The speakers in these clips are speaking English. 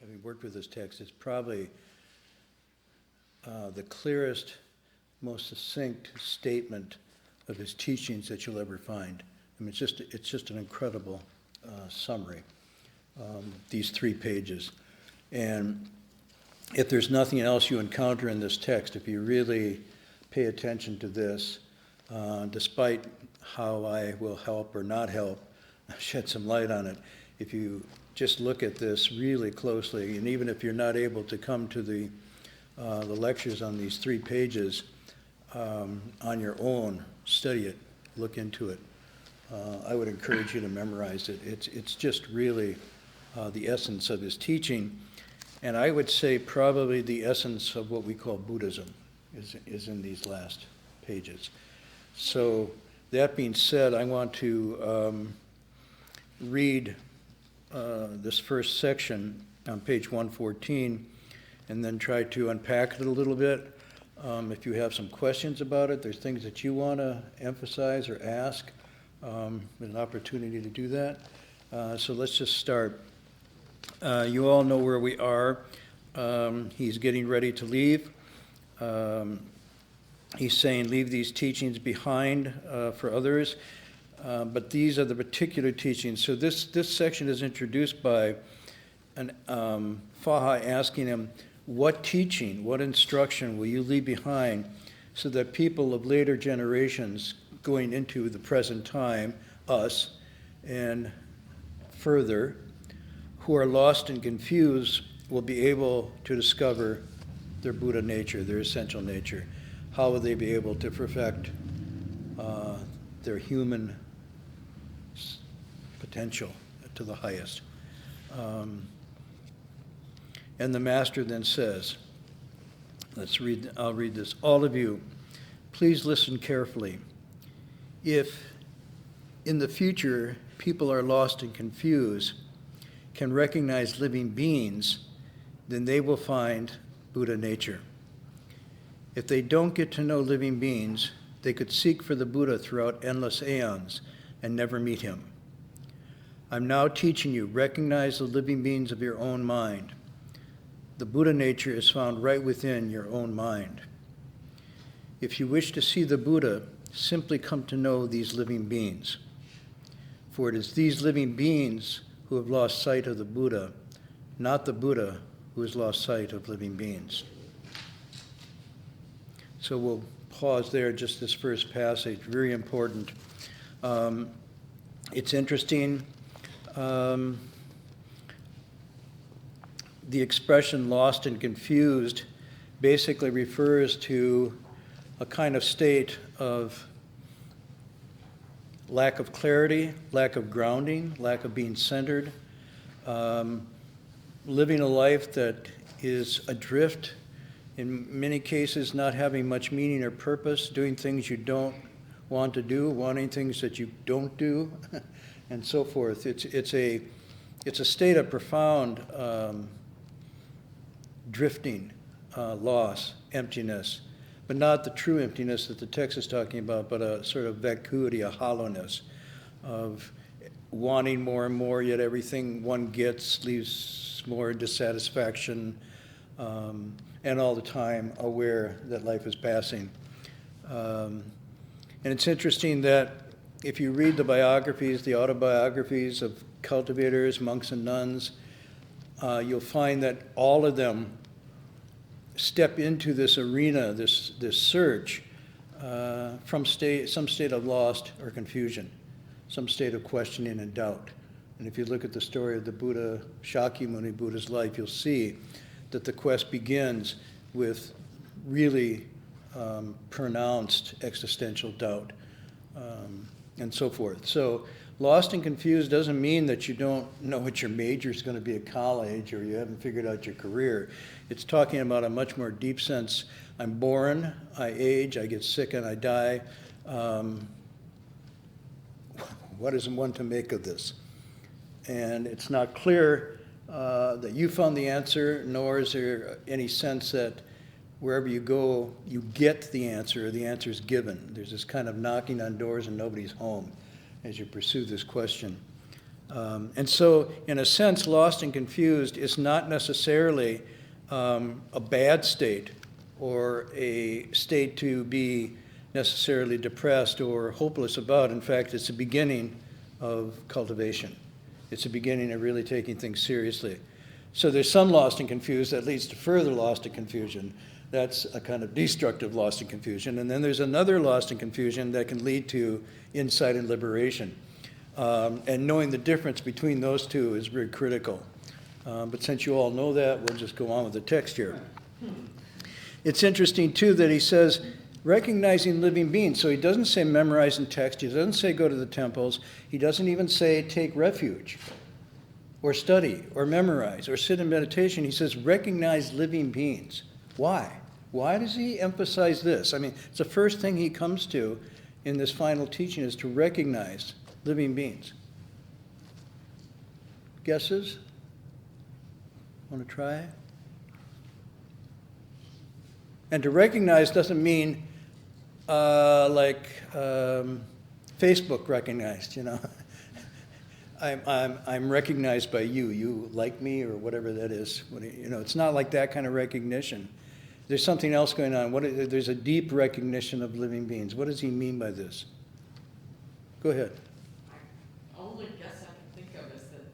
having worked with this text, it's probably the clearest, most succinct statement of his teachings that you'll ever find. I mean, it's just an incredible summary, these 3 pages. And if there's nothing else you encounter in this text, if you really pay attention to this, despite how I will help or not help, shed some light on it, if you just look at this really closely, and even if you're not able to come to the lectures on these 3 pages on your own, study it, look into it. I would encourage you to memorize it. It's just really the essence of his teaching, and I would say probably the essence of what we call Buddhism is in these last pages. So that being said, I want to read this first section on page 114 and then try to unpack it a little bit. If you have some questions about it, there's things that you want to emphasize or ask, there's an opportunity to do that. So let's just start. You all know where we are. He's getting ready to leave. He's saying, leave these teachings behind for others. But these are the particular teachings. So this section is introduced by Faha asking him, what teaching, what instruction will you leave behind so that people of later generations going into the present time, us, and further, who are lost and confused will be able to discover their Buddha nature, their essential nature. How will they be able to perfect their human potential to the highest? And the master then says, I'll read this. All of you, please listen carefully. If in the future people are lost and confused, can recognize living beings, then they will find Buddha nature. If they don't get to know living beings, they could seek for the Buddha throughout endless aeons and never meet him. I'm now teaching you, recognize the living beings of your own mind. The Buddha nature is found right within your own mind. If you wish to see the Buddha, simply come to know these living beings. For it is these living beings who have lost sight of the Buddha, not the Buddha who has lost sight of living beings. So we'll pause there, just this first passage, very important. It's interesting. The expression lost and confused basically refers to a kind of state of lack of clarity, lack of grounding, lack of being centered, living a life that is adrift, in many cases not having much meaning or purpose, doing things you don't want to do, wanting things that you don't do, and so forth. It's a state of profound drifting, loss, emptiness, but not the true emptiness that the text is talking about, but a sort of vacuity, a hollowness of wanting more and more, yet everything one gets leaves more dissatisfaction, and all the time aware that life is passing. And it's interesting that if you read the biographies, the autobiographies of cultivators, monks and nuns, you'll find that all of them step into this arena, this search, from some state of lost or confusion, some state of questioning and doubt. And if you look at the story of the Buddha, Shakyamuni Buddha's life, you'll see that the quest begins with really pronounced existential doubt, and so forth. So lost and confused doesn't mean that you don't know what your major is going to be at college or you haven't figured out your career. It's talking about a much more deep sense. I'm born, I age, I get sick, and I die. What is one to make of this? And it's not clear that you found the answer, nor is there any sense that wherever you go, you get the answer, or the answer is given. There's this kind of knocking on doors and nobody's home as you pursue this question. And so, in a sense, lost and confused is not necessarily a bad state or a state to be necessarily depressed or hopeless about. In fact, it's a beginning of cultivation. It's a beginning of really taking things seriously. So there's some lost and confused that leads to further lost and confusion. That's a kind of destructive lost and confusion. And then there's another lost and confusion that can lead to insight and liberation. And knowing the difference between those two is very critical. But since you all know that, we'll just go on with the text here. It's interesting, too, that he says, recognizing living beings. So he doesn't say memorizing text. He doesn't say go to the temples. He doesn't even say take refuge or study or memorize or sit in meditation. He says recognize living beings. Why? Why does he emphasize this? I mean, it's the first thing he comes to in this final teaching is to recognize living beings. Guesses? Want to try? And to recognize doesn't mean like Facebook recognized, you know. I'm recognized by you. You like me or whatever that is. You know, it's not like that kind of recognition. There's something else going on. There's a deep recognition of living beings. What does he mean by this? Go ahead. The only guess I can think of is that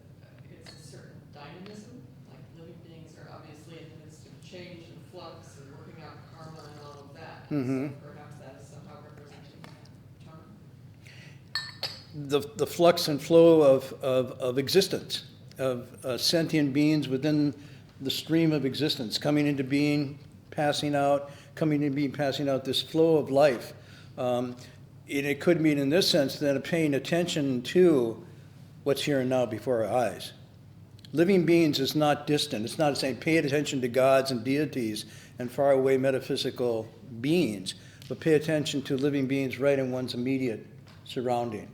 it's a certain dynamism. Like living beings are obviously in the midst of change and flux and working out karma and all of that. Mm-hmm. So perhaps that is somehow representing that term. The flux and flow of existence, of sentient beings within the stream of existence, coming into being, passing out, coming into being, passing out, this flow of life. And it could mean in this sense then paying attention to what's here and now before our eyes. Living beings is not distant. It's not saying pay attention to gods and deities and faraway metaphysical beings, but pay attention to living beings right in one's immediate surrounding.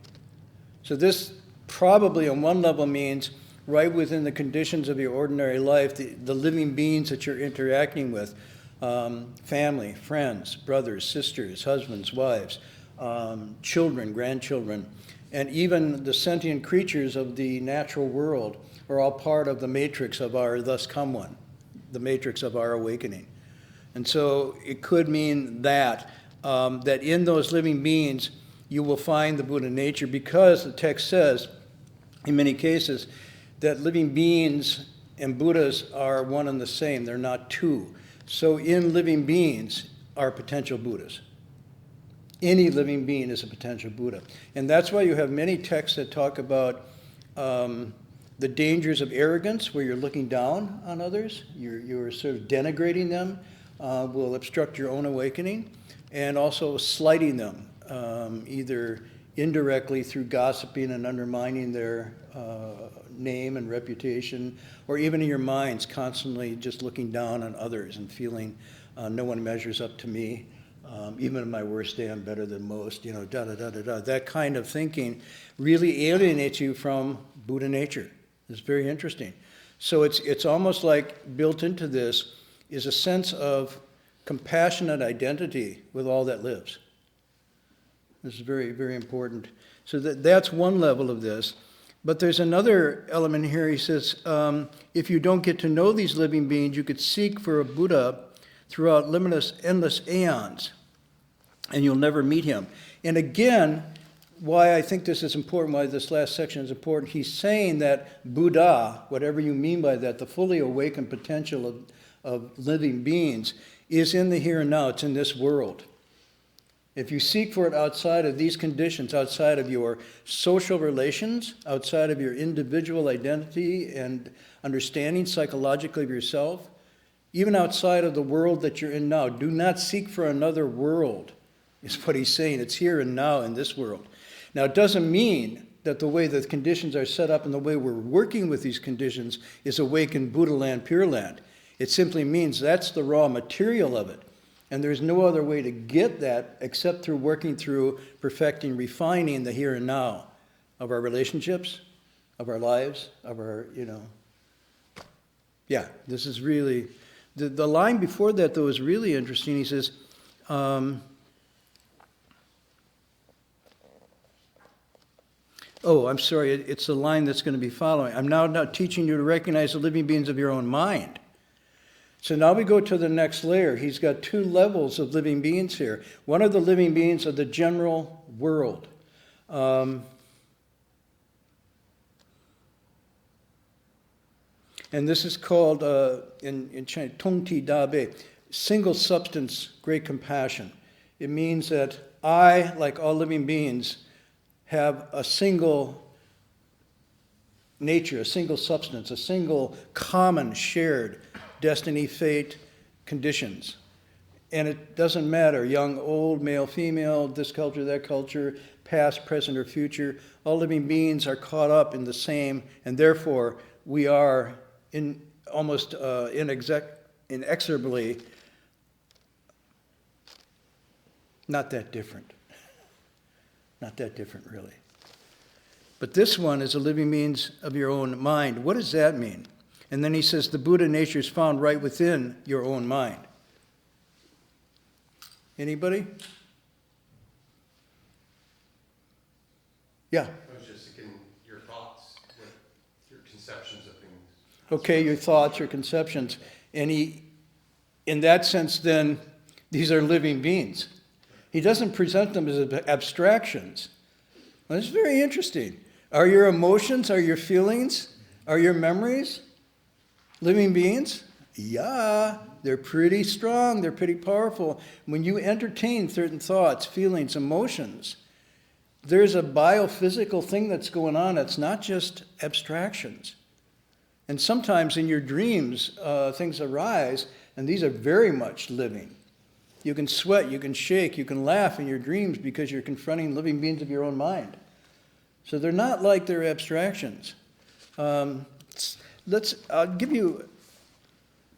So this probably on one level means right within the conditions of your ordinary life, the living beings that you're interacting with, family, friends, brothers, sisters, husbands, wives, children, grandchildren, and even the sentient creatures of the natural world are all part of the matrix of our thus come one, the matrix of our awakening. And so it could mean that in those living beings, you will find the Buddha nature because the text says, in many cases, that living beings and Buddhas are one and the same. They're not two. So in living beings are potential Buddhas. Any living being is a potential Buddha. And that's why you have many texts that talk about the dangers of arrogance, where you're looking down on others, you're sort of denigrating them, will obstruct your own awakening, and also slighting them, either indirectly through gossiping and undermining their name and reputation, or even in your minds constantly just looking down on others and feeling no one measures up to me. Even in my worst day, I'm better than most, you know, da-da-da-da-da. That kind of thinking really alienates you from Buddha nature. It's very interesting. So it's almost like built into this is a sense of compassionate identity with all that lives. This is very, very important. So that's one level of this. But there's another element here. He says, if you don't get to know these living beings, you could seek for a Buddha throughout limitless, endless aeons, and you'll never meet him. And again, why I think this is important, why this last section is important, he's saying that Buddha, whatever you mean by that, the fully awakened potential of living beings, is in the here and now. It's in this world. If you seek for it outside of these conditions, outside of your social relations, outside of your individual identity and understanding psychologically of yourself, even outside of the world that you're in now, do not seek for another world, is what he's saying. It's here and now in this world. Now, it doesn't mean that the way the conditions are set up and the way we're working with these conditions is awakened Buddha land, Pure Land. It simply means that's the raw material of it. And there's no other way to get that except through working through perfecting, refining the here and now of our relationships, of our lives, of our, Yeah, this is really... The line before that, though, is really interesting. He says, Oh, I'm sorry, it's the line that's going to be following. I'm now teaching you to recognize the living beings of your own mind. So now we go to the next layer. He's got two levels of living beings here. One of the living beings of the general world. And this is called, in Chinese, Tong Ti Da Bei, single substance, great compassion. It means that I, like all living beings, have a single nature, a single substance, a single common shared destiny, fate, conditions. And it doesn't matter, young, old, male, female, this culture, that culture, past, present, or future. All living beings are caught up in the same, and therefore we are almost inexorably not that different. Not that different, really. But this one is a living beings of your own mind. What does that mean? And then he says, the Buddha nature is found right within your own mind. Anybody? Yeah. I was just thinking your thoughts, your conceptions of things. Okay, your thoughts, your conceptions. And he, in that sense, then, these are living beings. He doesn't present them as abstractions. Well, that's very interesting. Are your emotions, are your feelings, are your memories living beings? Yeah, they're pretty strong, they're pretty powerful. When you entertain certain thoughts, feelings, emotions, there's a biophysical thing that's going on. It's not just abstractions. And sometimes in your dreams, things arise, and these are very much living. You can sweat, you can shake, you can laugh in your dreams because you're confronting living beings of your own mind. So they're not like they're abstractions. I'll give you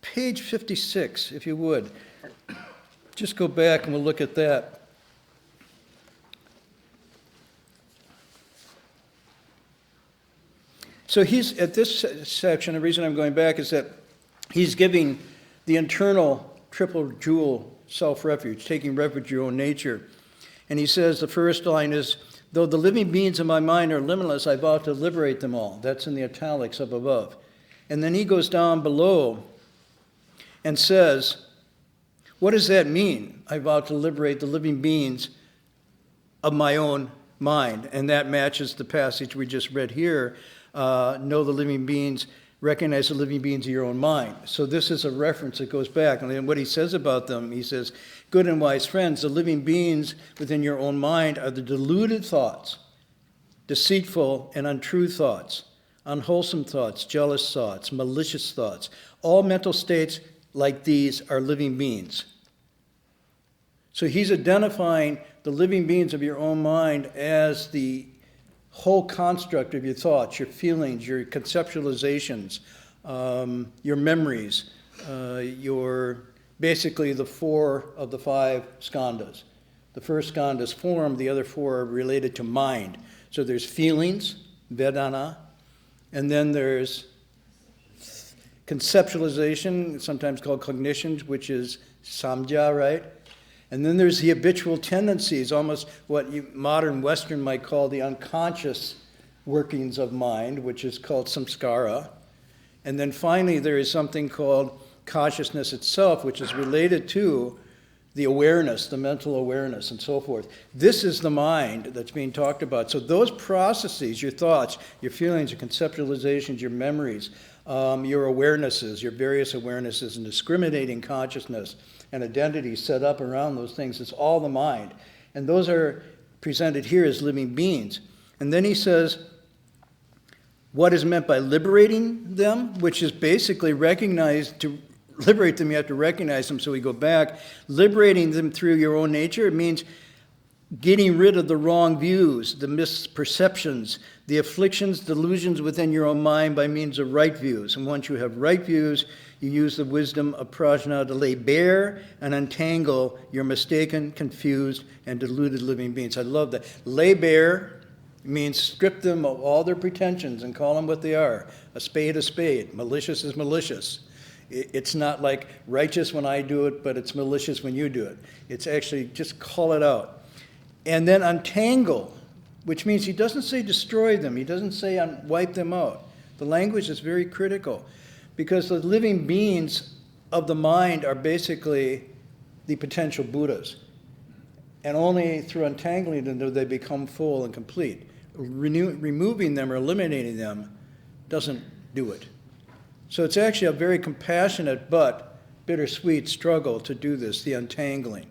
page 56, if you would. Just go back and we'll look at that. So he's, at this section, the reason I'm going back is that he's giving the internal triple jewel self-refuge, taking refuge in your own nature. And he says, the first line is, though the living beings of my mind are limitless, I vow to liberate them all. That's in the italics up above. And then he goes down below and says, what does that mean? I vow to liberate the living beings of my own mind. And that matches the passage we just read here. Know the living beings, recognize the living beings of your own mind. So this is a reference that goes back. And then what he says about them, he says, good and wise friends, the living beings within your own mind are the deluded thoughts, deceitful and untrue thoughts, unwholesome thoughts, jealous thoughts, malicious thoughts. All mental states like these are living beings. So he's identifying the living beings of your own mind as the whole construct of your thoughts, your feelings, your conceptualizations, your memories, your basically the four of the five skandhas. The first skandha is form, the other four are related to mind. So there's feelings, vedana, and then there's conceptualization, sometimes called cognitions, which is samjha, right? And then there's the habitual tendencies, almost what modern Western might call the unconscious workings of mind, which is called samskara. And then finally there is something called consciousness itself, which is related to the awareness, the mental awareness, and so forth. This is the mind that's being talked about. So those processes, your thoughts, your feelings, your conceptualizations, your memories, your awarenesses, your various awarenesses, and discriminating consciousness and identity set up around those things, it's all the mind. And those are presented here as living beings. And then he says, what is meant by liberating them, which is basically recognized, to liberate them, you have to recognize them. So we go back, liberating them through your own nature. It means getting rid of the wrong views, the misperceptions, the afflictions, delusions within your own mind by means of right views. And once you have right views, you use the wisdom of prajna to lay bare and untangle your mistaken, confused, and deluded living beings. I love that. Lay bare means strip them of all their pretensions and call them what they are. A spade, malicious is malicious. It's not like righteous when I do it, but it's malicious when you do it. It's actually just call it out. And then untangle which means he doesn't say destroy them. He doesn't say wipe them out. The language is very critical because the living beings of the mind are basically the potential Buddhas. And only through untangling them do they become full and complete. Removing them or eliminating them doesn't do it. So it's actually a very compassionate but bittersweet struggle to do this, the untangling.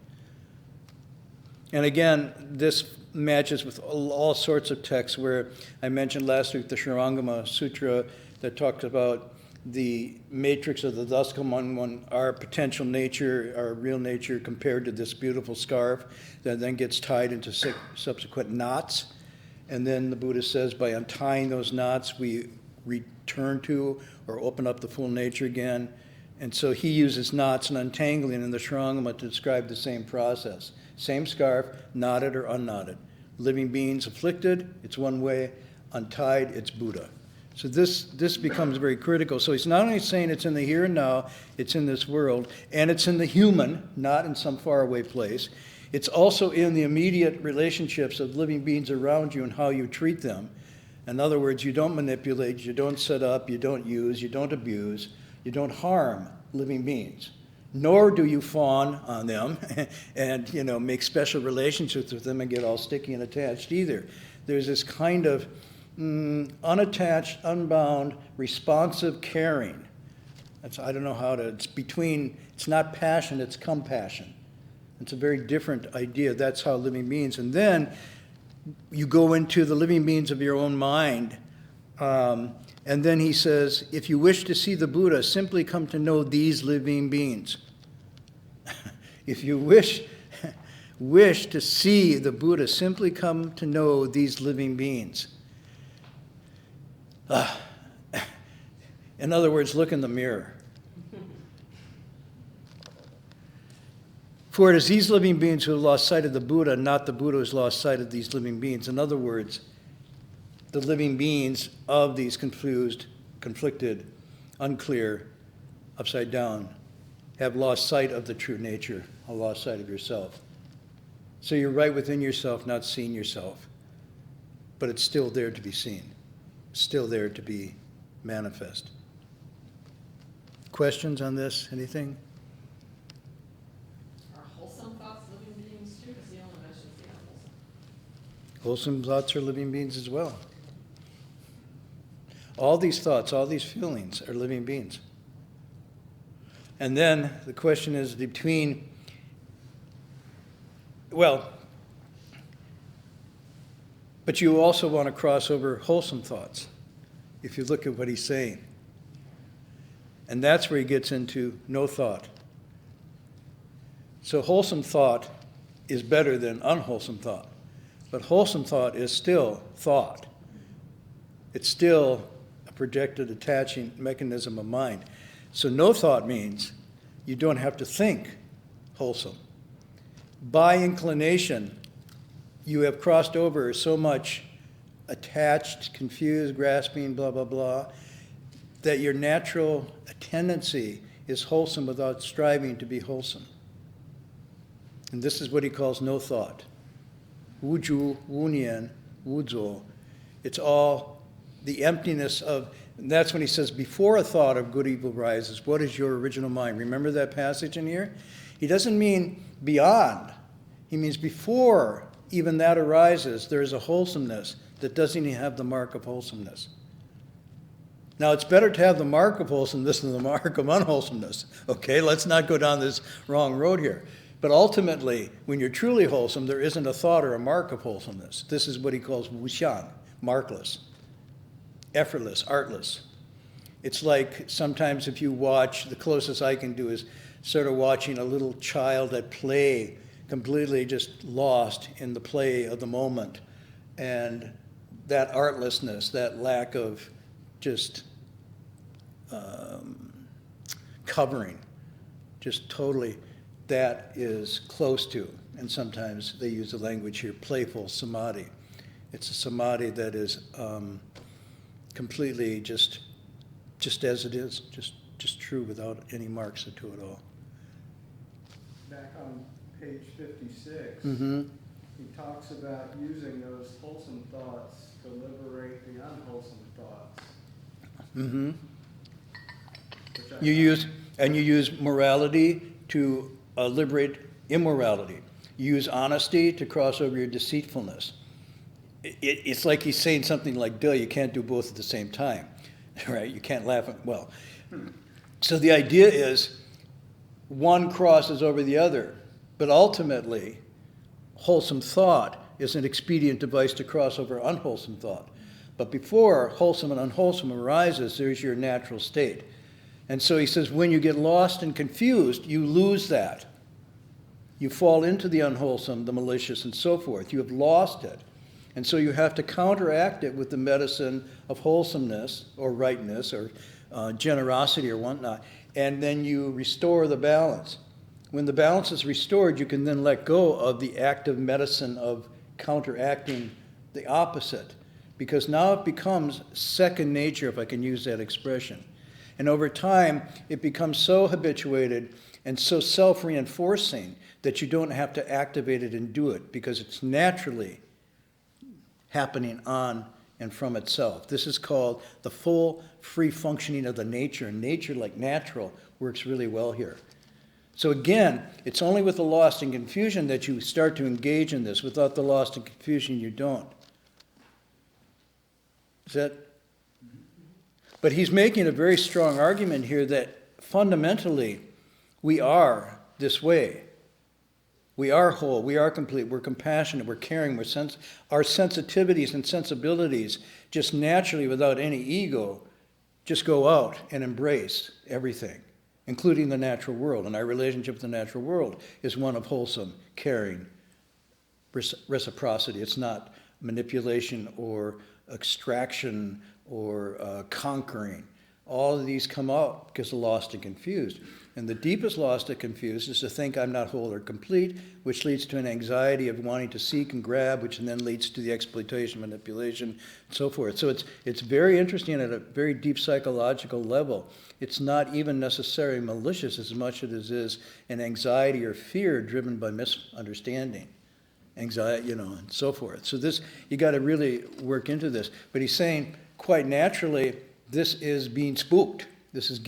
And again, this matches with all sorts of texts where I mentioned last week the Shurangama Sutra that talks about the matrix of the Duskam one, our potential nature, our real nature compared to this beautiful scarf that then gets tied into subsequent knots. And then the Buddha says by untying those knots, we return to or open up the full nature again. And so he uses knots and untangling in the Shurangama to describe the same process. Same scarf, knotted or unknotted. Living beings afflicted, it's one way. Untied, it's Buddha. So this becomes very critical. So he's not only saying it's in the here and now, it's in this world, and it's in the human, not in some faraway place. It's also in the immediate relationships of living beings around you and how you treat them. In other words, you don't manipulate, you don't set up, you don't use, you don't abuse, you don't harm living beings. Nor do you fawn on them and make special relationships with them and get all sticky and attached either. There's this kind of unattached, unbound, responsive caring. I don't know how to, it's not passion, it's compassion. It's a very different idea. That's how living beings. And then you go into the living beings of your own mind. And then he says, if you wish to see the Buddha, simply come to know these living beings. If you wish to see the Buddha, simply come to know these living beings. In other words, look in the mirror. For it is these living beings who have lost sight of the Buddha, not the Buddha who has lost sight of these living beings. In other words, the living beings of these confused, conflicted, unclear, upside down, have lost sight of the true nature, have lost sight of yourself. So you're right within yourself, not seeing yourself. But it's still there to be seen, still there to be manifest. Questions on this? Anything? Are wholesome thoughts living beings too? Because he only mentions the unwholesome. Wholesome thoughts are living beings as well. All these thoughts, all these feelings are living beings. And then the question is but you also want to cross over wholesome thoughts, if you look at what he's saying. And that's where he gets into no thought. So wholesome thought is better than unwholesome thought. But wholesome thought is still thought. It's still a projected attaching mechanism of mind. So no thought means you don't have to think wholesome. By inclination, you have crossed over so much attached, confused, grasping, blah, blah, blah, that your natural tendency is wholesome without striving to be wholesome. And this is what he calls no thought. Wuju, wunian, wuzo. It's all the emptiness of, and that's when he says, before a thought of good evil rises, what is your original mind? Remember that passage in here? He doesn't mean beyond. He means before even that arises, there is a wholesomeness that doesn't even have the mark of wholesomeness. Now, it's better to have the mark of wholesomeness than the mark of unwholesomeness. Okay, let's not go down this wrong road here. But ultimately, when you're truly wholesome, there isn't a thought or a mark of wholesomeness. This is what he calls wuxian, markless, effortless, artless. It's like sometimes if you watch, the closest I can do is sort of watching a little child at play, completely just lost in the play of the moment. And that artlessness, that lack of just covering, just totally, that is close to, and sometimes they use the language here, playful samadhi. It's a samadhi that is completely just as it is, just true without any marks to it all. Back on page 56, Mm-hmm. he talks about using those wholesome thoughts to liberate the unwholesome thoughts. Mm-hmm. Which I You find- use morality to liberate immorality. You use honesty to cross over your deceitfulness. It's like he's saying something like, duh, you can't do both at the same time, right? You can't laugh at, well. So the idea is one crosses over the other, but ultimately, wholesome thought is an expedient device to cross over unwholesome thought. But before wholesome and unwholesome arises, there's your natural state. And so he says, when you get lost and confused, you lose that. You fall into the unwholesome, the malicious, and so forth. You have lost it. And so you have to counteract it with the medicine of wholesomeness or rightness or generosity or whatnot. And then you restore the balance. When the balance is restored, you can then let go of the active medicine of counteracting the opposite. Because now it becomes second nature, if I can use that expression. And over time, it becomes so habituated and so self-reinforcing that you don't have to activate it and do it, because it's naturally happening on and from itself. This is called the full free functioning of the nature. And nature, like natural, works really well here. So again, it's only with the lost and confusion that you start to engage in this. Without the lost and confusion, you don't. Is that? But he's making a very strong argument here that fundamentally we are this way. We are whole, we are complete, we're compassionate, we're caring, our sensitivities and sensibilities just naturally, without any ego, just go out and embrace everything, including the natural world. And our relationship with the natural world is one of wholesome, caring, reciprocity. It's not manipulation or extraction or conquering. All of these come out because of lost and confused. And the deepest lost and confused is to think I'm not whole or complete, which leads to an anxiety of wanting to seek and grab, which then leads to the exploitation, manipulation, and so forth. So it's very interesting at a very deep psychological level. It's not even necessarily malicious as much as it is an anxiety or fear driven by misunderstanding, anxiety, and so forth. So this, you got to really work into this. But he's saying, quite naturally, this is being spooked. This is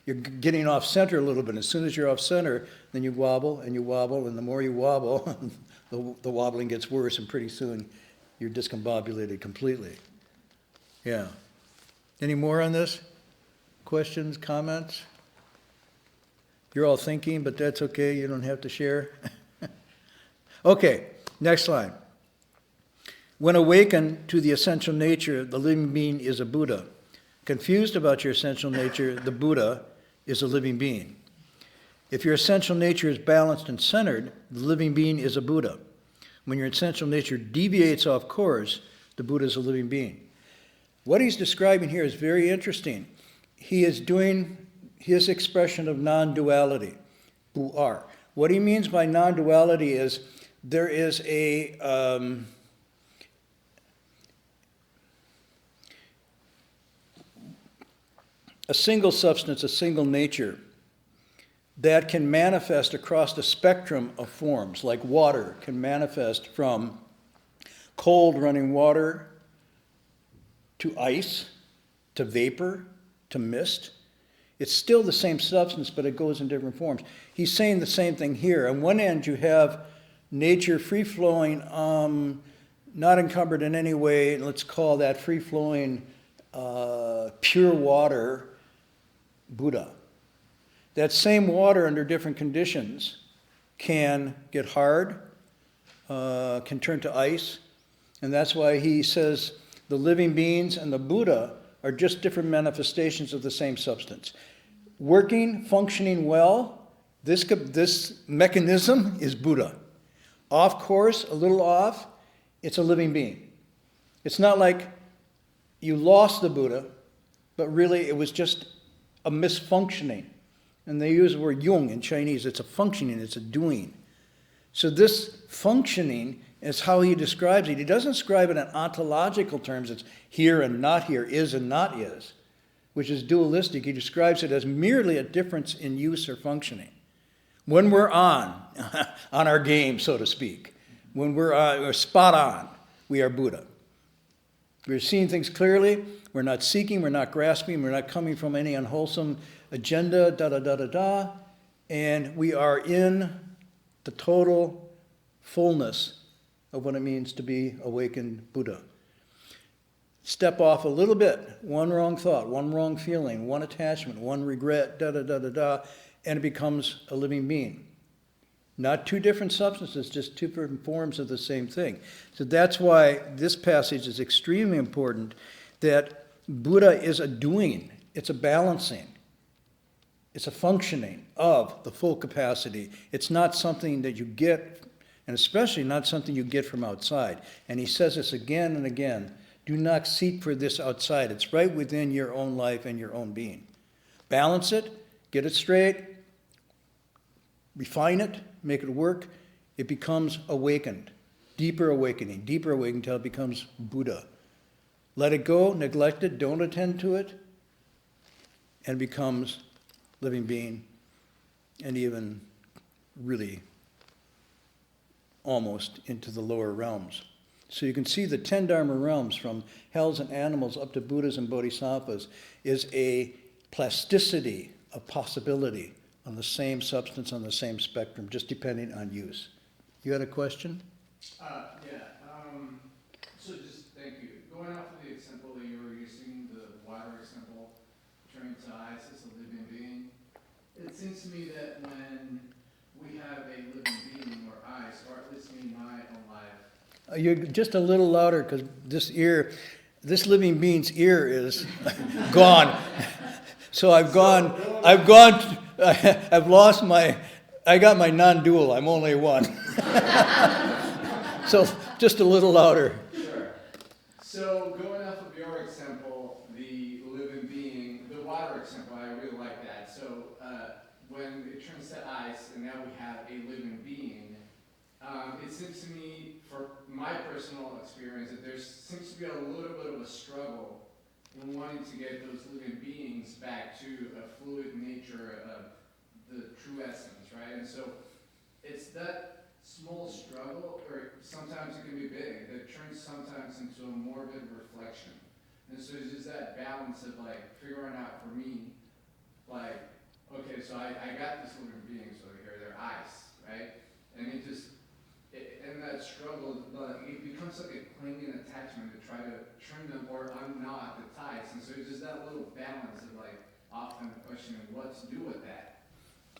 you're getting off center a little bit. As soon as you're off center, then you wobble, and the more you wobble, the wobbling gets worse, and pretty soon you're discombobulated completely. Yeah. Any more on this? Questions, comments? You're all thinking, but that's okay. You don't have to share. Okay, next line. When awakened to the essential nature, the living being is a Buddha. Confused about your essential nature, the Buddha is a living being. If your essential nature is balanced and centered, the living being is a Buddha. When your essential nature deviates off course, the Buddha is a living being. What he's describing here is very interesting. He is doing his expression of non-duality, bu-ar. What he means by non-duality is there is a single substance, a single nature that can manifest across the spectrum of forms, like water can manifest from cold running water to ice, to vapor, to mist. It's still the same substance, but it goes in different forms. He's saying the same thing here. On one end, you have nature free-flowing, not encumbered in any way. Let's call that free-flowing pure water Buddha. That same water under different conditions can get hard, can turn to ice, and that's why he says the living beings and the Buddha are just different manifestations of the same substance. Working, functioning well, this mechanism is Buddha. Off course, a little off, it's a living being. It's not like you lost the Buddha, but really it was just a misfunctioning. And they use the word yung in Chinese. It's a functioning, it's a doing. So this functioning is how he describes it. He doesn't describe it in ontological terms. It's here and not here, is and not is, which is dualistic. He describes it as merely a difference in use or functioning. When we're on our game, so to speak, When we're spot on, we are Buddha. We're seeing things clearly. We're not seeking, we're not grasping, we're not coming from any unwholesome agenda, da-da-da-da-da. And we are in the total fullness of what it means to be awakened Buddha. Step off a little bit, one wrong thought, one wrong feeling, one attachment, one regret, da-da-da-da-da, and it becomes a living being. Not two different substances, just two different forms of the same thing. So that's why this passage is extremely important, that Buddha is a doing, it's a balancing, it's a functioning of the full capacity. It's not something that you get, and especially not something you get from outside. And he says this again and again, do not seek for this outside. It's right within your own life and your own being. Balance it, get it straight, refine it, make it work. It becomes awakened, deeper awakening until it becomes Buddha. Let it go, neglect it, don't attend to it, and becomes living being, and even really almost into the lower realms. So you can see the 10 Dharma realms, from hells and animals up to Buddhas and Bodhisattvas, is a plasticity of possibility on the same substance, on the same spectrum, just depending on use. You had a question? So just thank you. Going off of the example that you were using, the water example, turning to ice as a living being, it seems to me that when we have a living being or ice, or at least in my own life. You're just a little louder, because this living being's ear is gone. So I've lost I got my non-dual, I'm only one. So just a little louder. Sure. So going off of your example, the living being, the water example, I really like that. So when it turns to ice and now we have a living being, it seems to me, for my personal experience, that there seems to be a little bit of a struggle in wanting to get those living beings back to a fluid nature of the true essence, right? And so it's that small struggle, or sometimes it can be big, that turns sometimes into a morbid reflection. And so it's just that balance of like figuring out for me, like, okay, so I got this living beings over here, they're ice, right? And in that struggle, it becomes like a clinging attachment to try to turn them or unknot the ties. And so it's just that little balance of like often questioning what to do with that.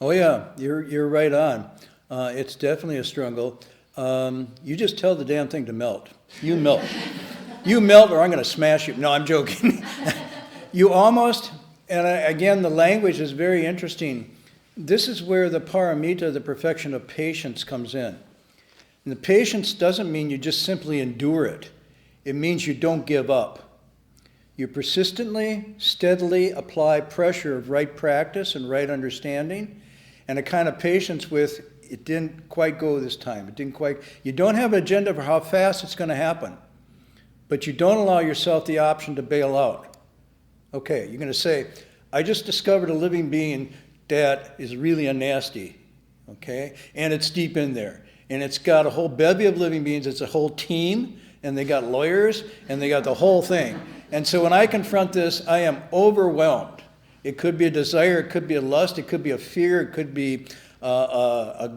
Oh yeah, you're right on. It's definitely a struggle. You just tell the damn thing to melt. You melt. You melt or I'm going to smash you. No, I'm joking. You almost, and again, the language is very interesting. This is where the paramita, the perfection of patience, comes in. And the patience doesn't mean you just simply endure it. It means you don't give up. You persistently, steadily apply pressure of right practice and right understanding, and a kind of patience with, it didn't quite go this time. You don't have an agenda for how fast it's going to happen, but you don't allow yourself the option to bail out. Okay, you're going to say, I just discovered a living being that is really a nasty, okay? And it's deep in there. And it's got a whole bevy of living beings. It's a whole team, and they got lawyers, and they got the whole thing. And so when I confront this, I am overwhelmed. It could be a desire, it could be a lust, it could be a fear, it could be a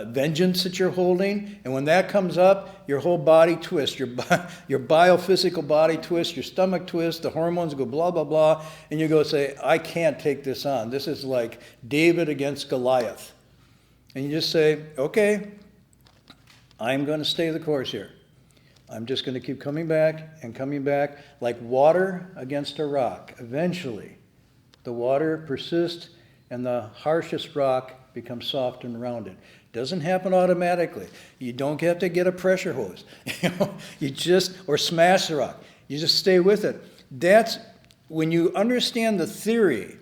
vengeance that you're holding. And when that comes up, your whole body twists, your biophysical body twists, your stomach twists, the hormones go blah, blah, blah. And you go say, I can't take this on. This is like David against Goliath. And you just say, okay, I'm going to stay the course here. I'm just going to keep coming back and coming back like water against a rock. Eventually, the water persists and the harshest rock becomes soft and rounded. Doesn't happen automatically. You don't have to get a pressure hose. Or smash the rock. You just stay with it. That's when you understand the theory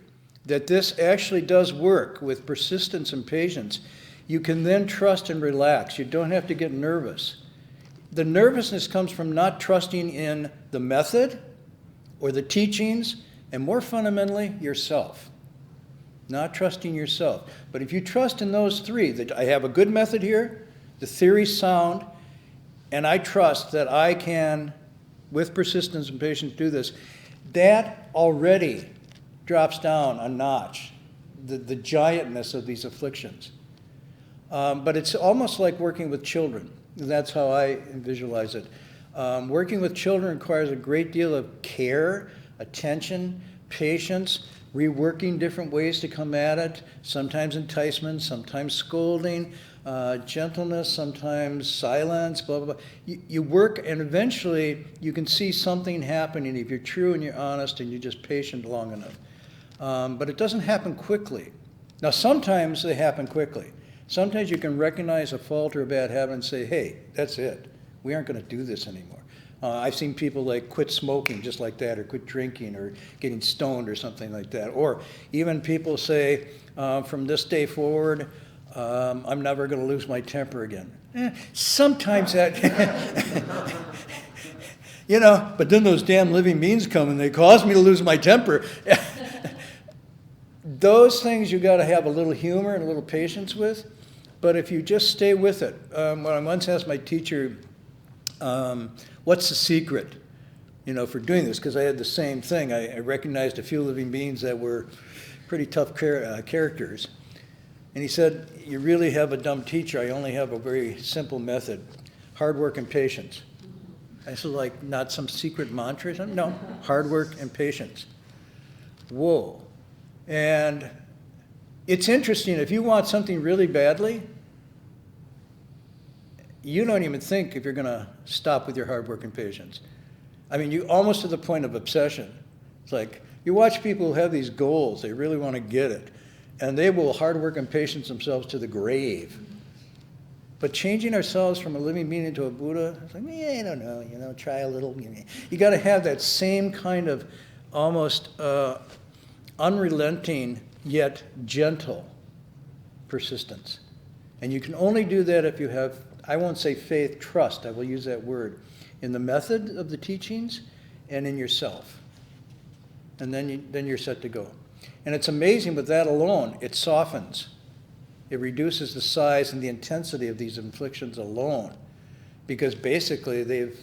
that this actually does work with persistence and patience, you can then trust and relax. You don't have to get nervous. The nervousness comes from not trusting in the method or the teachings, and more fundamentally, yourself. Not trusting yourself. But if you trust in those three, that I have a good method here, the theory's sound, and I trust that I can, with persistence and patience, do this, that already drops down a notch, the giantness of these afflictions. But it's almost like working with children. That's how I visualize it. Working with children requires a great deal of care, attention, patience, reworking different ways to come at it, sometimes enticement, sometimes scolding, gentleness, sometimes silence, blah, blah, blah. You work, and eventually you can see something happening if you're true and you're honest and you're just patient long enough. But it doesn't happen quickly. Now, sometimes they happen quickly. Sometimes you can recognize a fault or a bad habit and say, hey, that's it. We aren't going to do this anymore. I've seen people like quit smoking just like that, or quit drinking, or getting stoned or something like that. Or even people say, from this day forward, I'm never going to lose my temper again. Sometimes that, but then those damn living beings come and they cause me to lose my temper. Those things you got to have a little humor and a little patience with. But if you just stay with it, when I once asked my teacher, what's the secret, for doing this? Because I had the same thing. I recognized a few living beings that were pretty tough characters. And he said, you really have a dumb teacher. I only have a very simple method, hard work and patience. I said, like, not some secret mantra or something? No, hard work and patience. Whoa. And it's interesting, if you want something really badly, you don't even think if you're going to stop with your hard work and patience. I mean, you almost to the point of obsession. It's like, you watch people who have these goals, they really want to get it, and they will hard work and patience themselves to the grave. But changing ourselves from a living being into a Buddha, it's like, I don't know, try a little. You got to have that same kind of almost unrelenting yet gentle persistence. And you can only do that if you have, I won't say faith, trust, I will use that word, in the method of the teachings and in yourself. And then you're set to go. And it's amazing with that alone, it softens. It reduces the size and the intensity of these afflictions alone, because basically they've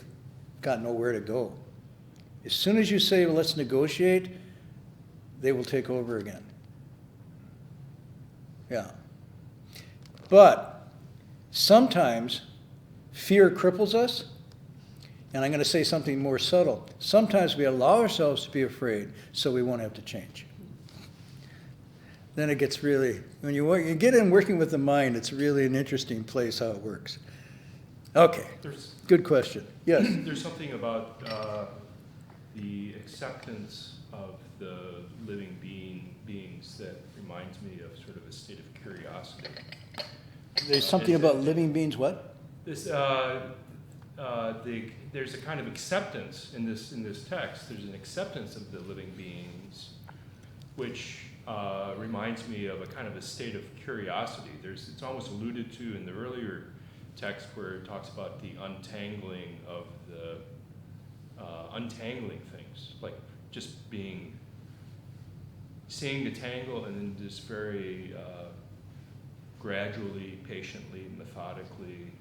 got nowhere to go. As soon as you say, well, let's negotiate, they will take over again. Yeah. But sometimes fear cripples us, and I'm going to say something more subtle. Sometimes we allow ourselves to be afraid so we won't have to change. Then it gets really, when you get in working with the mind, it's really an interesting place how it works. Okay, good question. Yes? There's something about the acceptance of the living beings that reminds me of sort of a state of curiosity. There's something about living beings, what? This, there's a kind of acceptance in this text. There's an acceptance of the living beings, which reminds me of a kind of a state of curiosity. It's almost alluded to in the earlier text where it talks about the untangling of the untangling things, like just seeing the tangle and then just very gradually, patiently, methodically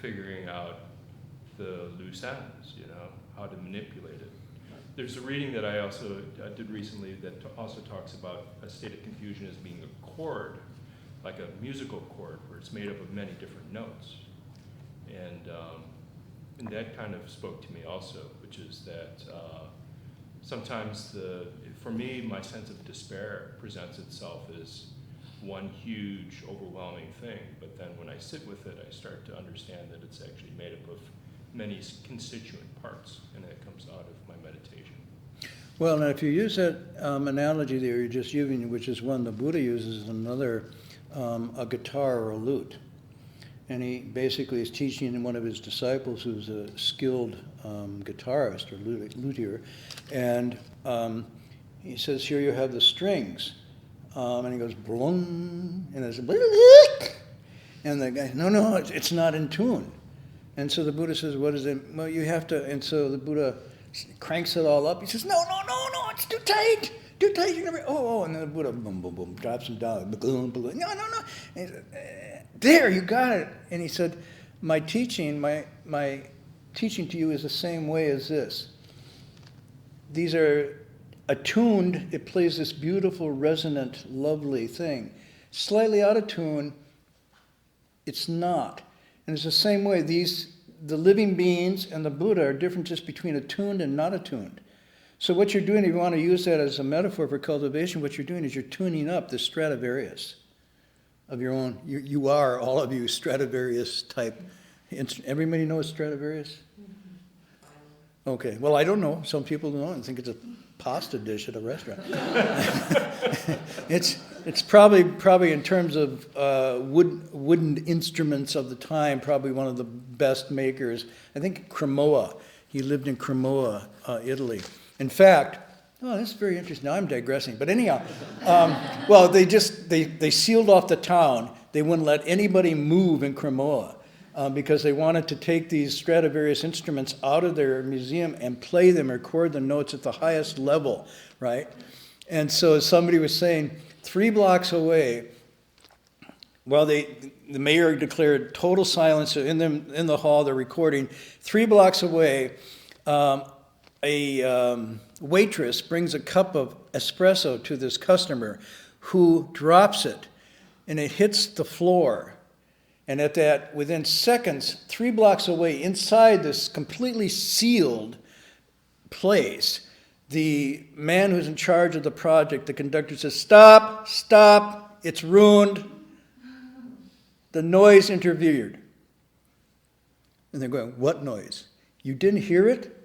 figuring out the loose ends, how to manipulate it. There's a reading that I did recently that also talks about a state of confusion as being a chord, like a musical chord, where it's made up of many different notes. And that kind of spoke to me also, which is that sometimes for me, my sense of despair presents itself as one huge, overwhelming thing, but then when I sit with it, I start to understand that it's actually made up of many constituent parts, and that comes out of my meditation. Well, now if you use that analogy that you're just using, which is one the Buddha uses, another, a guitar or a lute. And he basically is teaching one of his disciples who's a skilled guitarist or luthier, and he says, here you have the strings. And he goes, blung, and it's and the guy, no, it's not in tune. And so the Buddha says, what is it? Well, you have to, and so the Buddha cranks it all up. He says, no, it's too tight. You're never, and then the Buddha, boom, boom, boom, drops him down, balloon, no. And he said, there, you got it. And he said, my teaching to you is the same way as this. These are attuned, it plays this beautiful, resonant, lovely thing. Slightly out of tune, it's not. And it's the same way, the living beings and the Buddha are different just between attuned and not attuned. So what you're doing, if you want to use that as a metaphor for cultivation, what you're doing is you're tuning up the Stradivarius of your own. You are, all of you, Stradivarius type. Everybody knows Stradivarius? Okay, well, I don't know. Some people don't know and think it's a pasta dish at a restaurant. It's probably in terms of wooden instruments of the time, probably one of the best makers. I think Cremona. He lived in Cremona, Italy. In fact, oh, this is very interesting. Now I'm digressing, but anyhow, well, they sealed off the town. They wouldn't let anybody move in Cremona because they wanted to take these Stradivarius instruments out of their museum and play them, record the notes at the highest level, right? And so somebody was saying, 3 blocks away, well, the mayor declared total silence in the hall. They're recording. 3 blocks away, a waitress brings a cup of espresso to this customer, who drops it, and it hits the floor. And at that, within seconds, 3 blocks away, inside this completely sealed place, the man who's in charge of the project, the conductor, says, "Stop, stop, it's ruined." The noise interfered. And they're going, "What noise? You didn't hear it?"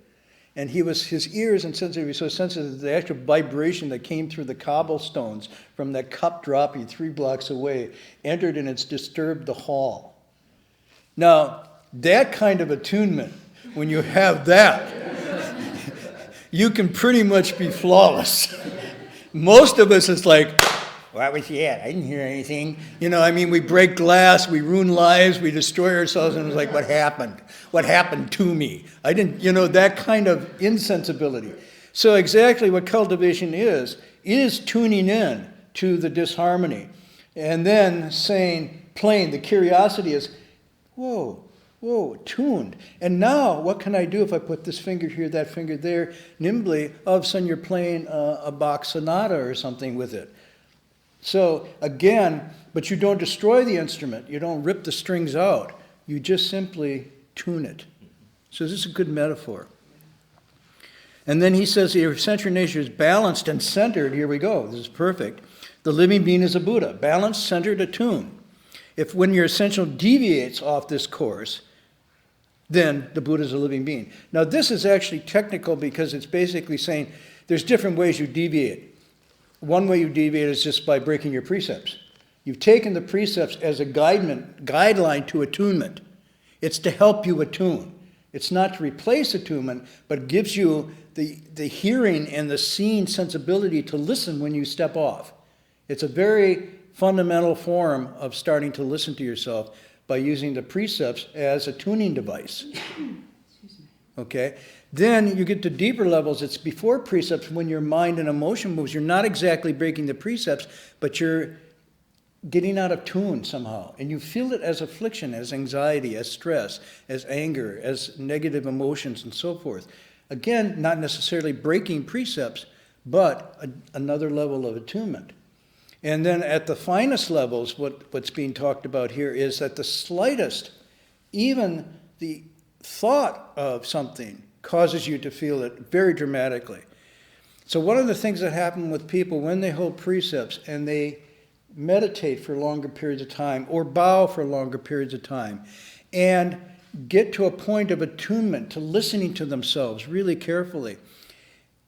And his ears and sensitive, so sensitive to the actual vibration that came through the cobblestones from that cup dropping 3 blocks away, entered and it's disturbed the hall. Now, that kind of attunement, when you have that, you can pretty much be flawless. Most of us is like, "What was that? I didn't hear anything." We break glass, we ruin lives, we destroy ourselves, and it's like, what happened? What happened to me? I didn't, that kind of insensibility. So exactly what cultivation is tuning in to the disharmony. And then saying, plain, the curiosity is, whoa, tuned. And now, what can I do if I put this finger here, that finger there, nimbly, all of a sudden you're playing a Bach sonata or something with it. So again, but you don't destroy the instrument. You don't rip the strings out. You just simply tune it. So this is a good metaphor. And then he says the essential nature is balanced and centered. Here we go. This is perfect. The living being is a Buddha. Balanced, centered, attuned. When your essential deviates off this course, then the Buddha is a living being. Now this is actually technical because it's basically saying there's different ways you deviate. One way you deviate is just by breaking your precepts. You've taken the precepts as a guideline to attunement. It's to help you attune. It's not to replace attunement, but it gives you the hearing and the seeing sensibility to listen when you step off. It's a very fundamental form of starting to listen to yourself by using the precepts as a tuning device. Okay? Then you get to deeper levels. It's before precepts when your mind and emotion moves. You're not exactly breaking the precepts, but you're getting out of tune somehow. And you feel it as affliction, as anxiety, as stress, as anger, as negative emotions, and so forth. Again, not necessarily breaking precepts, but another level of attunement. And then at the finest levels, what's being talked about here is that the slightest, even the thought of something, causes you to feel it very dramatically. So one of the things that happen with people when they hold precepts and they meditate for longer periods of time or bow for longer periods of time and get to a point of attunement to listening to themselves really carefully,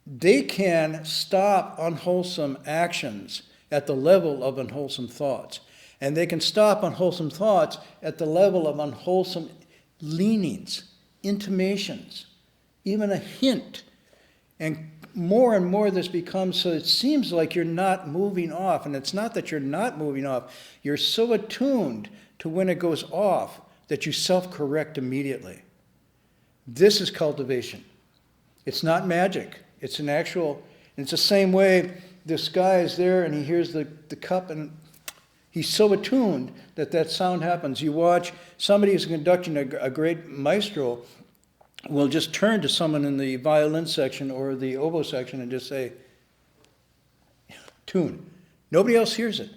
they can stop unwholesome actions at the level of unwholesome thoughts. And they can stop unwholesome thoughts at the level of unwholesome leanings, intimations, even a hint. And more this becomes so it seems like you're not moving off. And it's not that you're not moving off. You're so attuned to when it goes off that you self-correct immediately. This is cultivation. It's not magic. It's an actual, and it's the same way this guy is there and he hears the cup and He's so attuned that that sound happens. You watch somebody who's conducting a great maestro will just turn to someone in the violin section or the oboe section and just say, tune. Nobody else hears it,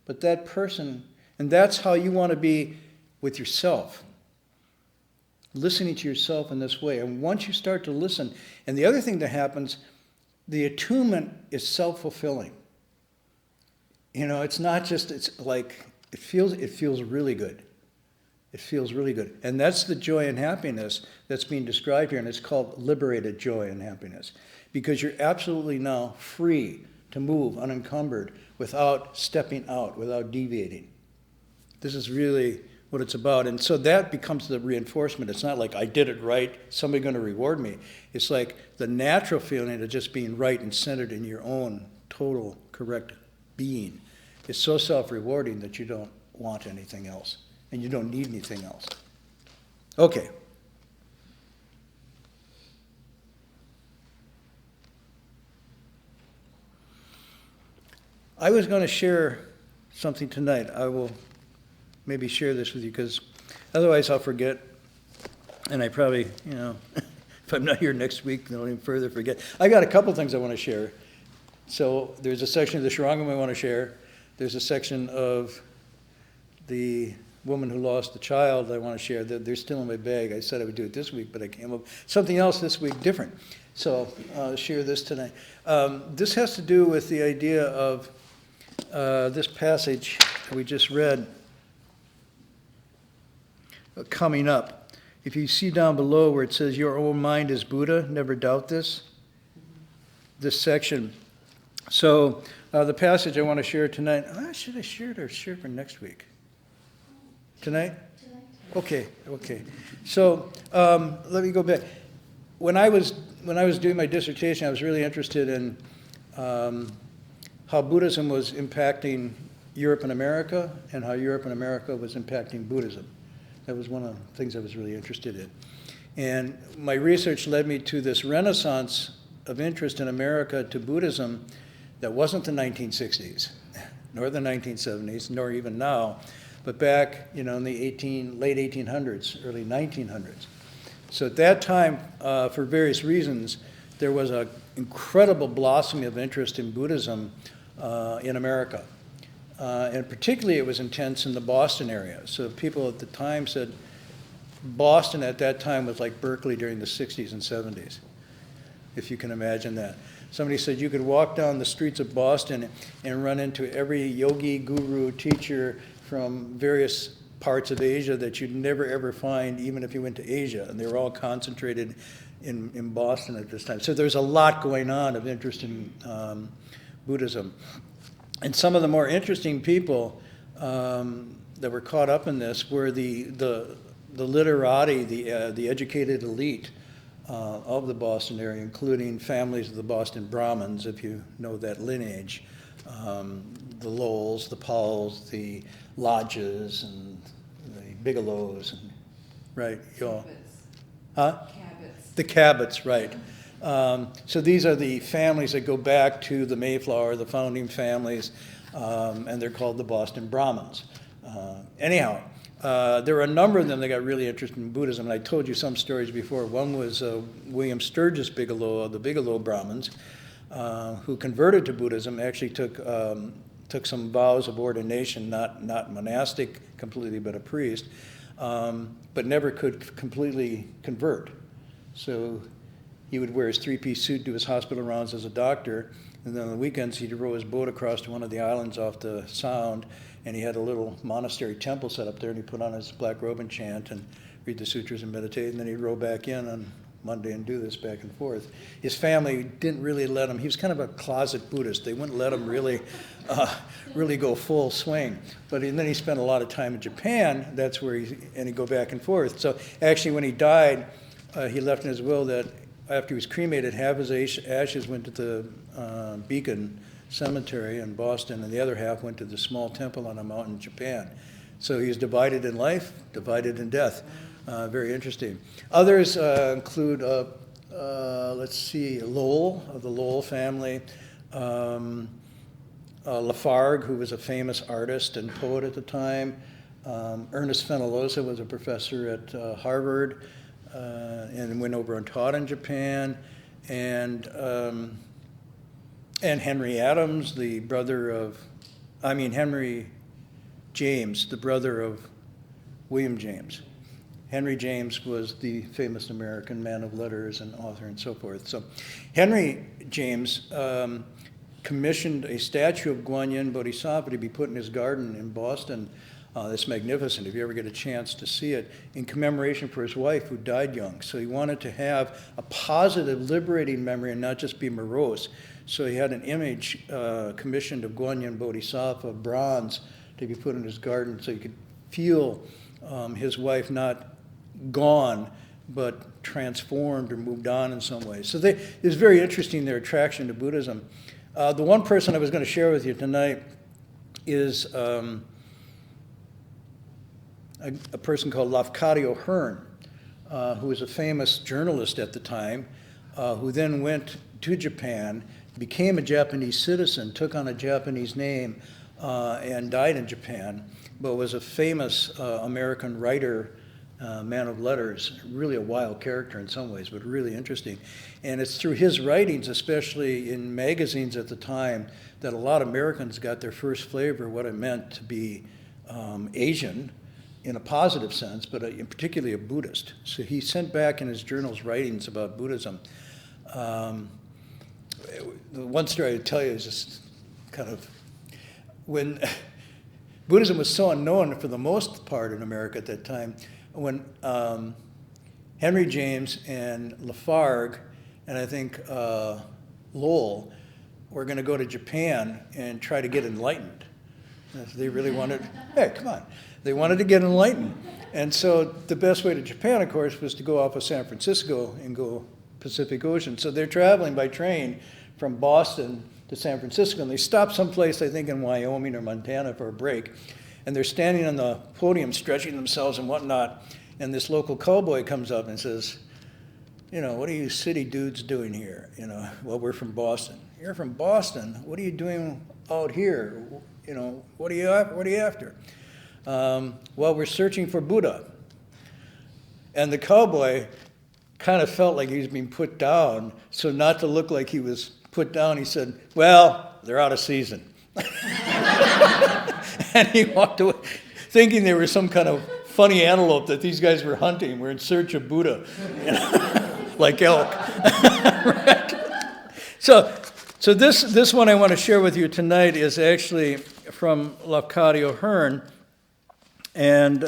but that person, and that's how you want to be with yourself. Listening to yourself in this way. And once you start to listen, and the other thing that happens, the attunement is self-fulfilling. You know, it's not just, it's like, it feels really good. It feels really good. And that's the joy and happiness that's being described here, and it's called liberated joy and happiness. Because you're absolutely now free to move unencumbered without stepping out, without deviating. This is really what it's about. And so that becomes the reinforcement. It's not like I did it right, somebody's going to reward me. It's like the natural feeling of just being right and centered in your own total correct being. It's so self-rewarding that you don't want anything else. And you don't need anything else. Okay. I was going to share something tonight. I will maybe share this with you because otherwise I'll forget. And I probably, you know, if I'm not here next week, then I'll even further forget. I got a couple things I want to share. So there's a section of the Shurangam I want to share. There's a section of the woman who lost the child I want to share. They're still in my bag. I said I would do it this week, but I came up something else this week different. So I'll share this tonight. This has to do with the idea of this passage we just read coming up. If you see down below where it says, your own mind is Buddha, never doubt this. This section. So the passage I want to share tonight, should I share it or share it for next week? Tonight? Okay. So let me go back. When I was doing my dissertation, I was really interested in how Buddhism was impacting Europe and America, and how Europe and America was impacting Buddhism. That was one of the things I was really interested in. And my research led me to this renaissance of interest in America to Buddhism that wasn't the 1960s, nor the 1970s, nor even now, but back, in the late 1800s, early 1900s. So at that time, for various reasons, there was an incredible blossoming of interest in Buddhism in America. And particularly it was intense in the Boston area. So people at the time said Boston at that time was like Berkeley during the 60s and 70s, if you can imagine that. Somebody said you could walk down the streets of Boston and run into every yogi, guru, teacher from various parts of Asia that you'd never ever find even if you went to Asia. And they were all concentrated in Boston at this time. So there's a lot going on of interest in Buddhism. And some of the more interesting people that were caught up in this were the literati, the educated elite of the Boston area, including families of the Boston Brahmins, if you know that lineage, the Lowells, the Pauls, the Lodges, and the Bigelows, and right, y'all. Huh? Cabots. The Cabots, right. So these are the families that go back to the Mayflower, the founding families, and they're called the Boston Brahmins. Anyhow, there were a number of them that got really interested in Buddhism, and I told you some stories before. One was William Sturgis Bigelow of the Bigelow Brahmins, who converted to Buddhism, actually took some vows of ordination, not monastic completely, but a priest, but never could completely convert. So he would wear his three-piece suit, do his hospital rounds as a doctor, and then on the weekends he'd row his boat across to one of the islands off the Sound, and he had a little monastery temple set up there, and he'd put on his black robe and chant and read the sutras and meditate, and then he'd row back in on Monday and do this back and forth. His family didn't really let him. He was kind of a closet Buddhist. They wouldn't let him really go full swing. But and then he spent a lot of time in Japan. That's where he'd go back and forth. So actually when he died, he left in his will that after he was cremated, half his ashes went to the Beacon Cemetery in Boston, and the other half went to the small temple on a mountain in Japan. So he was divided in life, divided in death. Very interesting. Others include, let's see, Lowell, of the Lowell family, Lafargue, who was a famous artist and poet at the time. Ernest Fenollosa was a professor at Harvard and went over and taught in Japan. And Henry Adams, the brother of, Henry James, the brother of William James. Henry James was the famous American man of letters and author and so forth. So Henry James commissioned a statue of Guanyin Bodhisattva to be put in his garden in Boston. It's magnificent, if you ever get a chance to see it, in commemoration for his wife who died young. So he wanted to have a positive, liberating memory and not just be morose. So he had an image commissioned of Guanyin Bodhisattva, bronze, to be put in his garden so he could feel his wife not gone, but transformed or moved on in some way. So it's very interesting, their attraction to Buddhism. The one person I was going to share with you tonight is a person called Lafcadio Hearn, who was a famous journalist at the time, who then went to Japan, became a Japanese citizen, took on a Japanese name, and died in Japan, but was a famous American writer, man of letters, really a wild character in some ways, but really interesting. And it's through his writings, especially in magazines at the time, that a lot of Americans got their first flavor of what it meant to be Asian in a positive sense, but particularly a Buddhist. So he sent back in his journals writings about Buddhism. The one story I would tell you is just kind of when Buddhism was so unknown for the most part in America at that time, when Henry James and Lafargue and I think Lowell were going to go to Japan and try to get enlightened. They really wanted, hey, come on. They wanted to get enlightened. And so the best way to Japan, of course, was to go off of San Francisco and go Pacific Ocean. So they're traveling by train from Boston to San Francisco, and they stop someplace, I think in Wyoming or Montana for a break, and they're standing on the podium stretching themselves and whatnot, and this local cowboy comes up and says, what are you city dudes doing here? Well, we're from Boston. You're from Boston? What are you doing out here? What are you after? Well, we're searching for Buddha. And the cowboy kind of felt like he was being put down, so not to look like he was put down, he said, well, they're out of season. And he walked away thinking they were some kind of funny antelope that these guys were hunting. We're in search of Buddha, like elk. Right? So this one I want to share with you tonight is actually from Lafcadio Hearn. And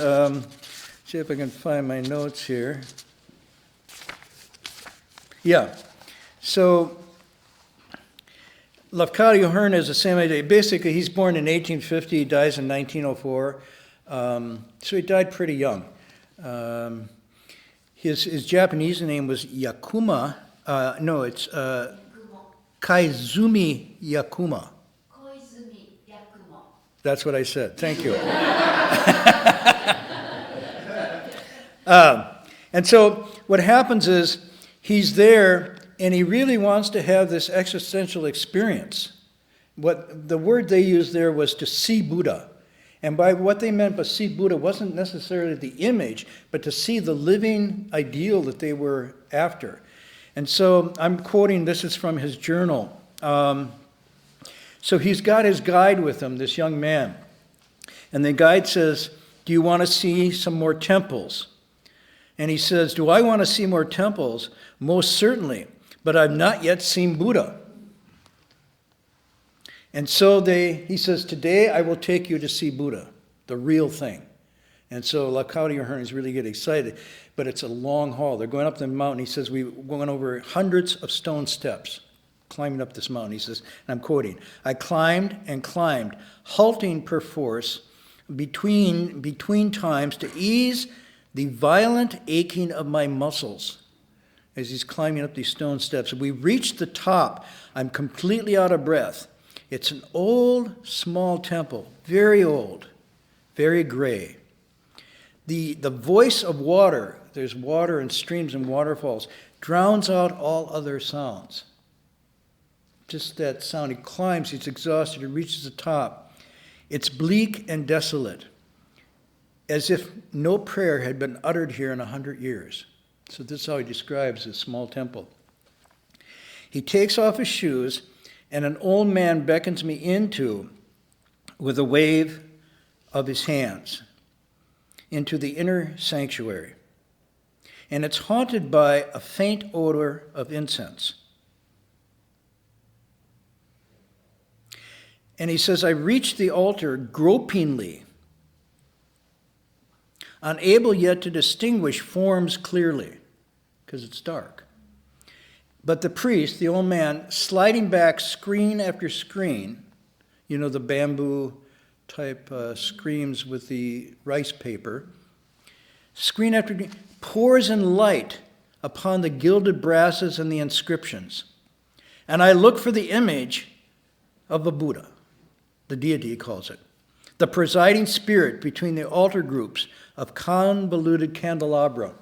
see if I can find my notes here. Yeah. So Lafcadio Hearn is the same idea. Basically, he's born in 1850, he dies in 1904. So he died pretty young. His Japanese name was Yakuma. It's Kaizumi Yakuma. That's what I said. Thank you. And so what happens is he's there and he really wants to have this existential experience. What the word they used there was to see Buddha. And by what they meant by see Buddha wasn't necessarily the image, but to see the living ideal that they were after. And so I'm quoting, this is from his journal. So he's got his guide with him, this young man. And the guide says, do you want to see some more temples? And he says, do I want to see more temples? Most certainly, but I've not yet seen Buddha. And so he says, today I will take you to see Buddha, the real thing. And so Lafcadio Hearn is really getting excited, but it's a long haul. They're going up the mountain. He says, we went over hundreds of stone steps, climbing up this mountain. He says, and I'm quoting, I climbed and climbed, halting perforce between times to ease the violent aching of my muscles as he's climbing up these stone steps. We reached the top. I'm completely out of breath. It's an old, small temple, very old, very gray. The voice of water, there's water and streams and waterfalls, drowns out all other sounds. just that sound. He climbs, he's exhausted, he reaches the top. It's bleak and desolate, as if no prayer had been uttered here in 100 years. So this is how he describes this small temple. He takes off his shoes, and an old man beckons me into, with a wave of his hands, into the inner sanctuary. And it's haunted by a faint odor of incense. And he says, I reach the altar gropingly, unable yet to distinguish forms clearly, because it's dark. But the priest, the old man, sliding back screen after screen, you know, the bamboo type screens with the rice paper, screen after screen, pours in light upon the gilded brasses and the inscriptions. And I look for the image of a Buddha, the deity he calls it, the presiding spirit between the altar groups of convoluted candelabra.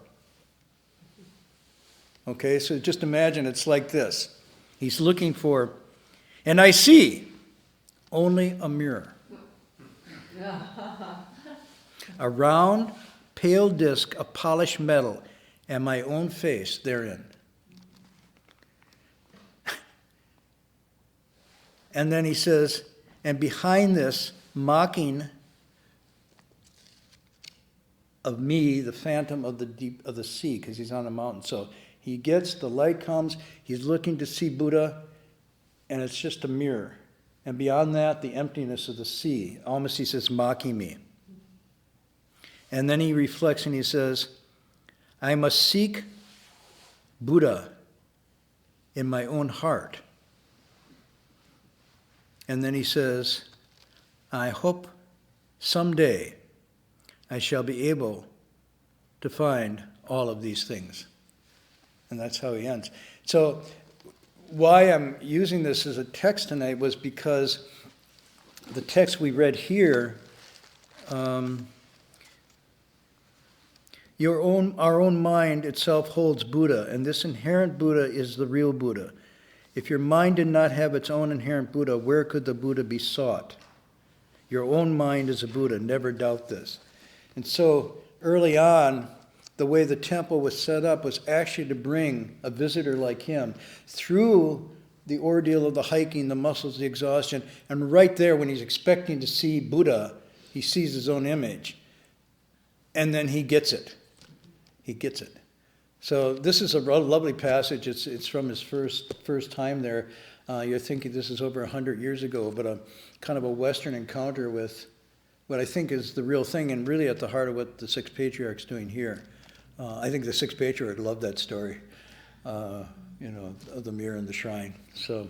Okay, so just imagine it's like this. He's looking for, and I see only a mirror. A round, pale disc of polished metal, and my own face therein. And then he says, and behind this, mocking of me, the phantom of the deep of the sea, because he's on a mountain. So he gets, the light comes, he's looking to see Buddha, and it's just a mirror. And beyond that, the emptiness of the sea, almost he says, mocking me. And then he reflects and he says, I must seek Buddha in my own heart. And then he says, I hope someday I shall be able to find all of these things. And that's how he ends. So why I'm using this as a text tonight was because the text we read here, our own mind itself holds Buddha, and this inherent Buddha is the real Buddha. If your mind did not have its own inherent Buddha, where could the Buddha be sought? Your own mind is a Buddha, never doubt this. And so early on, the way the temple was set up was actually to bring a visitor like him through the ordeal of the hiking, the muscles, the exhaustion, and right there when he's expecting to see Buddha, he sees his own image. And then he gets it. He gets it. So this is a lovely passage. It's from his first time there. You're thinking this is over 100 years ago, but a kind of a Western encounter with what I think is the real thing and really at the heart of what the Sixth Patriarch's doing here. I think the Sixth Patriarch loved that story, of the mirror and the shrine. So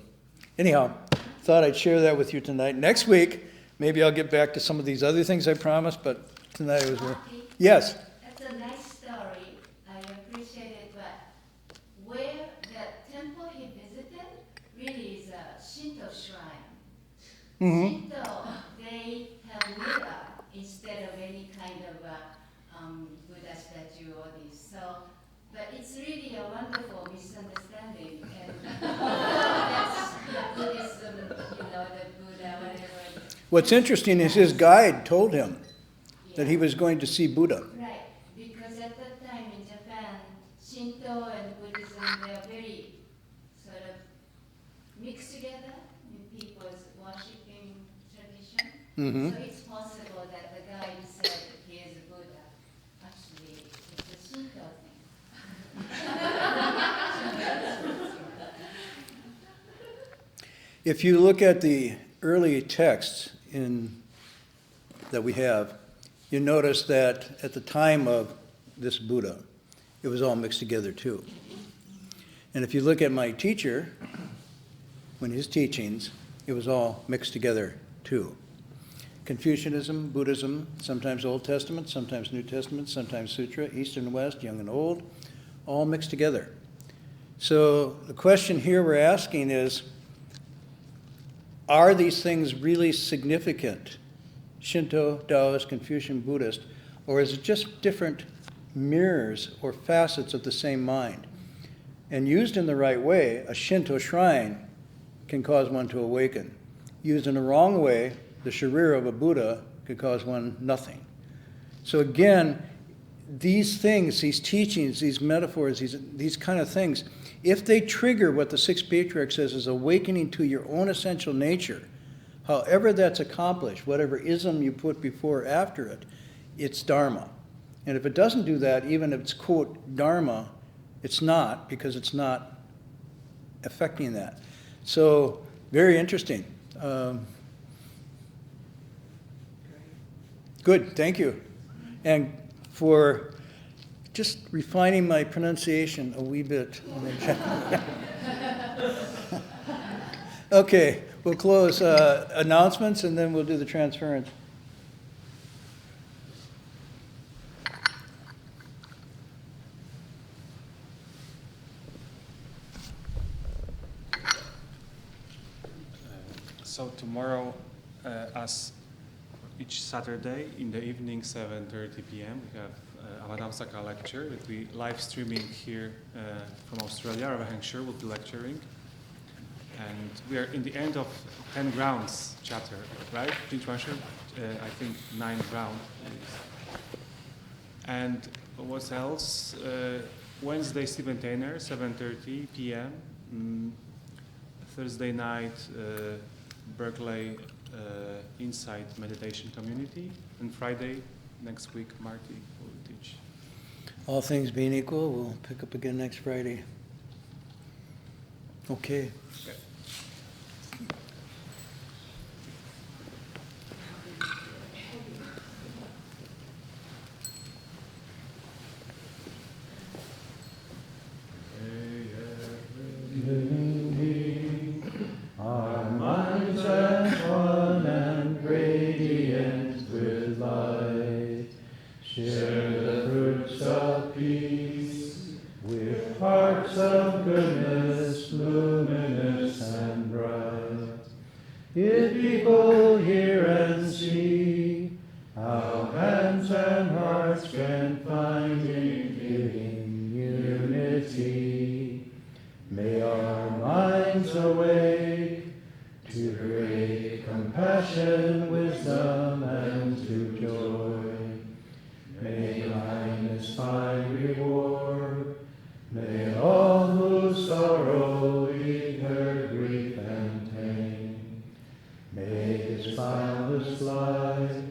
anyhow, thought I'd share that with you tonight. Next week, maybe I'll get back to some of these other things I promised, but tonight it was more. Yes? That's a nice story. I appreciate it, but where the temple he visited really is a Shinto shrine. Mm-hmm. Shinto, they have Buddha instead of any kind of Buddha statue or this. So, but it's really a wonderful misunderstanding. And that's the Buddhism, the Buddha, whatever. What's interesting is his guide told him that he was going to see Buddha. Right, because at that time in Japan, Shinto and Buddhism, they are very sort of mixed together in people's worshipping tradition. Mm-hmm. So it's possible that the guy who said he is a Buddha, actually it's a Shinto thing. If you look at the early texts that we have, you notice that at the time of this Buddha, it was all mixed together too. And if you look at my teacher, when his teachings, it was all mixed together too. Confucianism, Buddhism, sometimes Old Testament, sometimes New Testament, sometimes Sutra, East and West, young and old, all mixed together. So the question here we're asking is, are these things really significant? Shinto, Taoist, Confucian, Buddhist, or is it just different mirrors or facets of the same mind? And used in the right way, a Shinto shrine can cause one to awaken. Used in the wrong way, the sharira of a Buddha could cause one nothing. So again, these things, these teachings, these metaphors, these kind of things, if they trigger what the Sixth Patriarch says is awakening to your own essential nature, however that's accomplished, whatever ism you put before or after it, it's Dharma. And if it doesn't do that, even if it's, quote, Dharma, it's not, because it's not affecting that. So, very interesting. Good, thank you. And for just refining my pronunciation a wee bit. Okay, we'll close announcements and then we'll do the transference. So tomorrow, as each Saturday in the evening, 7:30 p.m., we have Avatamsaka lecture. It will be live streaming here from Australia. Rabbi Hengshire will be lecturing. And we are in the end of 10 grounds chapter, right? I think 9 ground. And what else? Wednesday, Stephen Tainer, 7:30 p.m. Thursday night, Berkeley Insight Meditation Community. And Friday, next week, Marty will teach. All things being equal, we'll pick up again next Friday. Okay. Our minds as one and radiant with light, share the fruits of peace with hearts of goodness, luminous and bright. If people hear and see how hands and hearts can find in giving unity, may our minds awake to great compassion, wisdom, and to joy. May kindness find reward. May all who sorrow leave their grief and pain. May this boundless light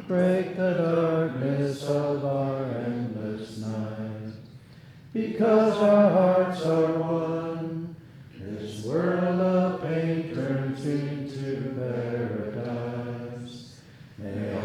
break the darkness of our endless night. Because our hearts are one, this world of pain turns into paradise. May